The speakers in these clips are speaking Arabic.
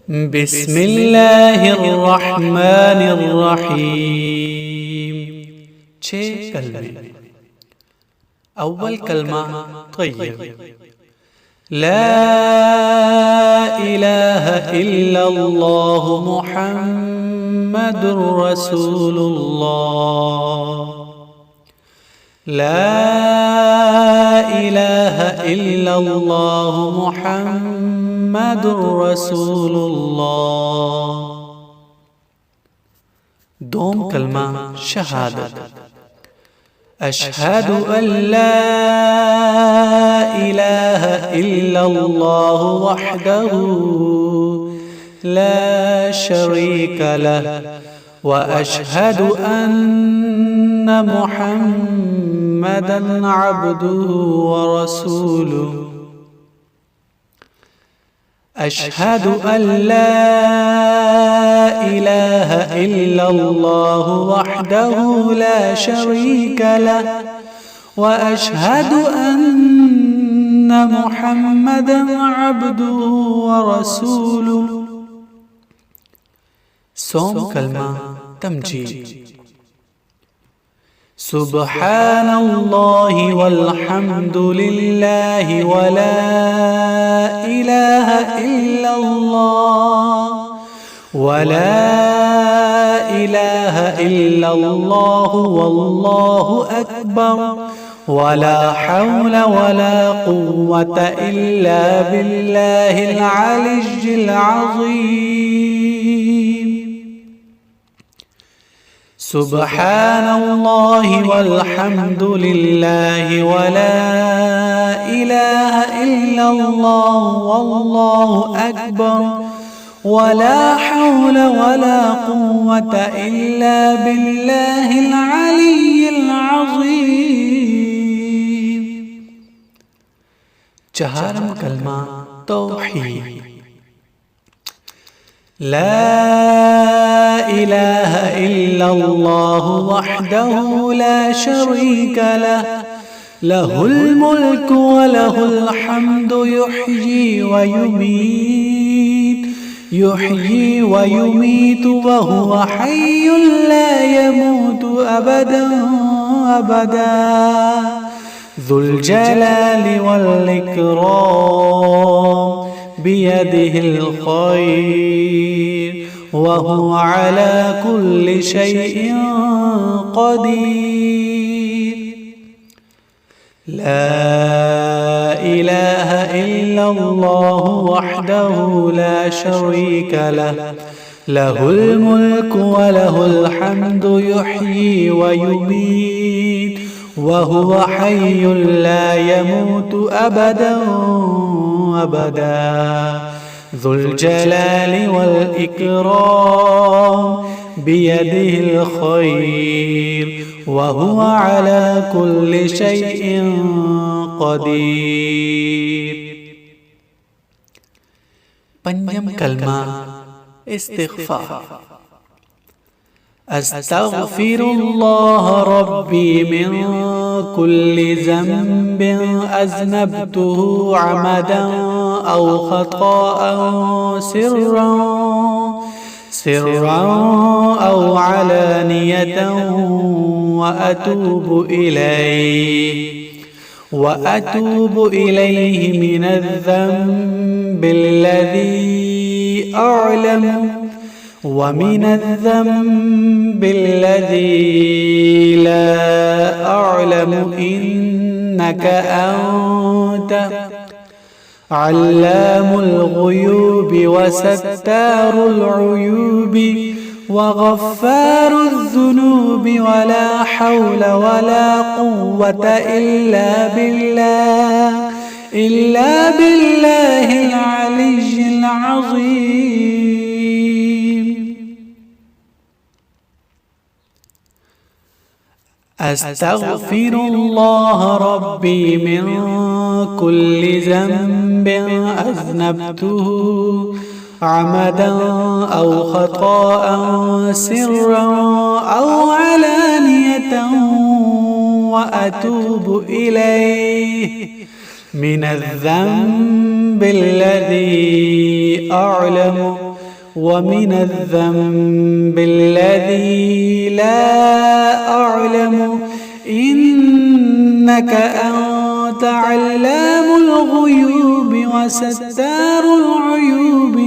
بسم الله الرحمن الرحيم. 6 कलमे. أول कलमा طيب. لا إله إلا الله محمد رسول الله. لا إله إلا الله محمد رسول الله. دوم كلمة شهادة. أشهد أن لا إله إلا الله وحده لا شريك له وأشهد أن محمدا عبده ورسوله. أشهد أن لا إله إلا الله وحده لا شريك له وأشهد أن محمدا عبده ورسوله. سوم كلمة تمجيد. سبحان الله والحمد لله ولا إله إلا الله ولا إله إلا الله والله أكبر ولا حول ولا قوة إلا بالله العلي العظيم. سبحان الله والحمد لله ولا إله إلا الله والله أكبر ولا حول ولا قوة إلا بالله العلي العظيم. چهارم کلمہ توحید. لا إله إلا الله وحده لا شريك له له الملك وله الحمد يحيي ويميت وهو حي لا يموت أبدا أبدا ذو الجلال والإكرام بيده الخير وهو على كل شيء قدير. لا إله إلا الله وحده لا شريك له له الملك وله الحمد يحيي ويميت وهو حي لا يموت أبدا أبدا ذو الجلال والإكرام بيده الخير وهو على كل شيء قدير. पंजम कलमा इस्तिग़फ़ार. أستغفر الله ربي من كل ذنب أذنبته عمدا أو خطأ سرا أو علانية وأتوب إليه من الذنب الذي أعلم ومن الذنب الذي لا أعلم إنك أنت علام الغيوب وستار العيوب وغفار الذنوب ولا حول ولا قوة إلا بالله العلي العظيم. أستغفر الله ربي من كل ذنب أذنبته عمدا أو خطأ سرا أو علانية وأتوب إليه من الذنب الذي أعلم ومن الذنب الذي لا أعلم إنك أنت علام الغيوب وستار العيوب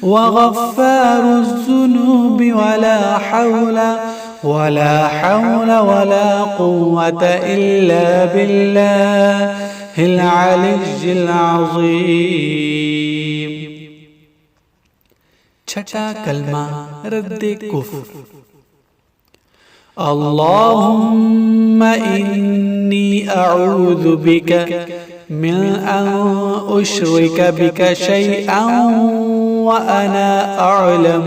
وغفار الذنوب ولا حول ولا قوة إلا بالله العلي العظيم. छठा कलमा रद्दे कुफ्र. اللهم إني أعوذ بك من أن أشرك بك شيئا وأنا أعلم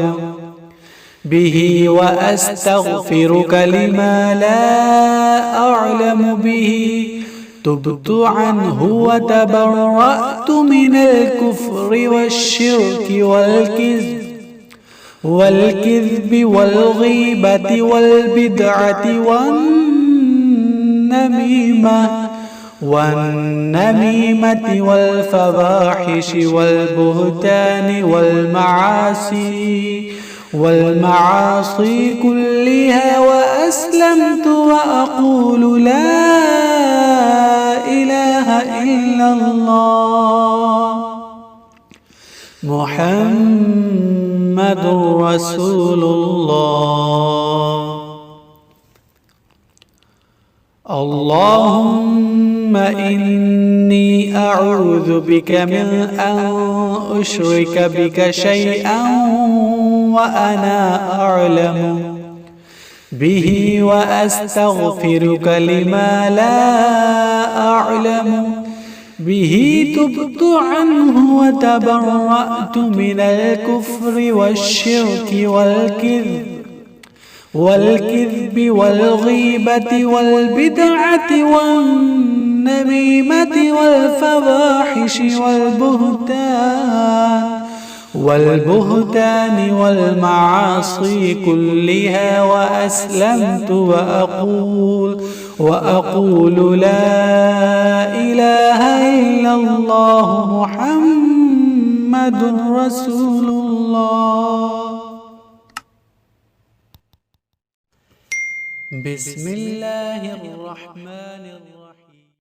به وأستغفرك لما لا أعلم به. تبت عنه وتبرأت من الكفر والشرك والكذب والغيبة والبدعة والنميمة والفواحش والبهتان والمعاصي كلها. وأسلمت وأقول لا إله إلا الله محمد رسول الله. اللهم إني أعوذ بك من أن أشرك بك شيئا وأنا أعلم به وأستغفرك لما لا أعلم به. تبت عنه وتبرأت من الكفر والشرك والكذب والغيبة والبدعة والنميمة والفواحش والبهتان والمعاصي كلها. وأسلمت وأقول لا إله إلا الله محمد رسول الله. بسم الله الرحمن الرحيم.